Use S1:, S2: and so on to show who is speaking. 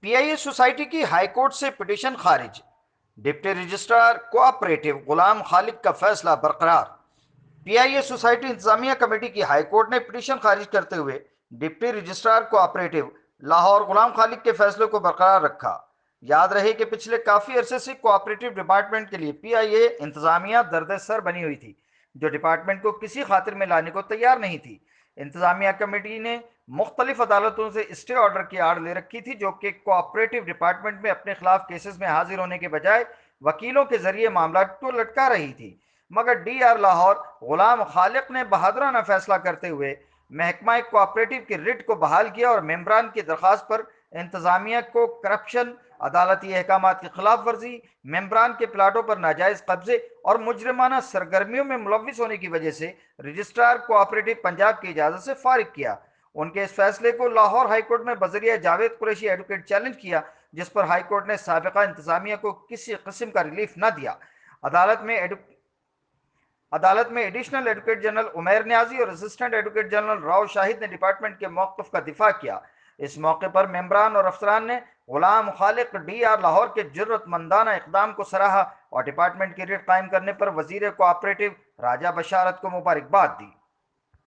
S1: PIA society की high court से petition खारिज। डिप्टी रजिस्ट्रार कोऑपरेटिव गुलाम खालिद का फैसला बरकरार। पीआईए सोसाइटी इंतजामिया कमेटी की हाईकोर्ट ने पिटीशन खारिज करते हुए डिप्टी रजिस्ट्रार कोऑपरेटिव लाहौर गुलाम खालिद के फैसले को बरकरार रखा। याद रहे कि पिछले काफी अरसे से कोऑपरेटिव डिपार्टमेंट के लिए पीआईए इंतजामिया दर्द सर बनी हुई थी, जो डिपार्टमेंट को किसी खातिर में लाने को तैयार नहीं थी। इंतजामिया कमेटी ने मुख्तलिफ अदालतों से स्टे ऑर्डर की आड़ ले रखी थी, जो कि कोऑपरेटिव डिपार्टमेंट में अपने खिलाफ केसेस में हाजिर होने के बजाय वकीलों के जरिए मामला को लटका रही थी। मगर डी आर लाहौर गुलाम खालिक ने बहादुराना फैसला करते हुए महकमा कोऑपरेटिव की रिट को बहाल किया और मेम्बरान की दरख्वास्त पर इंतजामिया को करप्शन, अदालती अहकाम की खिलाफ वर्जी, मेम्बरान के प्लाटों पर नाजायज कब्जे और मुजरिमाना सरगर्मियों में मुलविस होने की वजह से रजिस्ट्रार कोऑपरेटिव पंजाब की इजाजत से फारिग किया। उनके इस फैसले को लाहौर हाईकोर्ट में बजरिया जावेद कुरैशी एडवोकेट चैलेंज किया, जिस पर हाईकोर्ट ने साबिका इंतजामिया को किसी किस्म का रिलीफ न दिया। अदालत में अदालत में additional advocate general Umair Niazi और assistant advocate general Rao Shahid ने डिपार्टमेंट के मौक़िफ़ का दिफा किया। इस मौके पर मेम्बरान और अफसरान ने गुलाम खालिक डी आर लाहौर के जुर्रतमंदाना इकदाम को सराहा और डिपार्टमेंट की रिट कायम करने पर वजीर कोऑपरेटिव राजा बशारत को मुबारकबाद दी।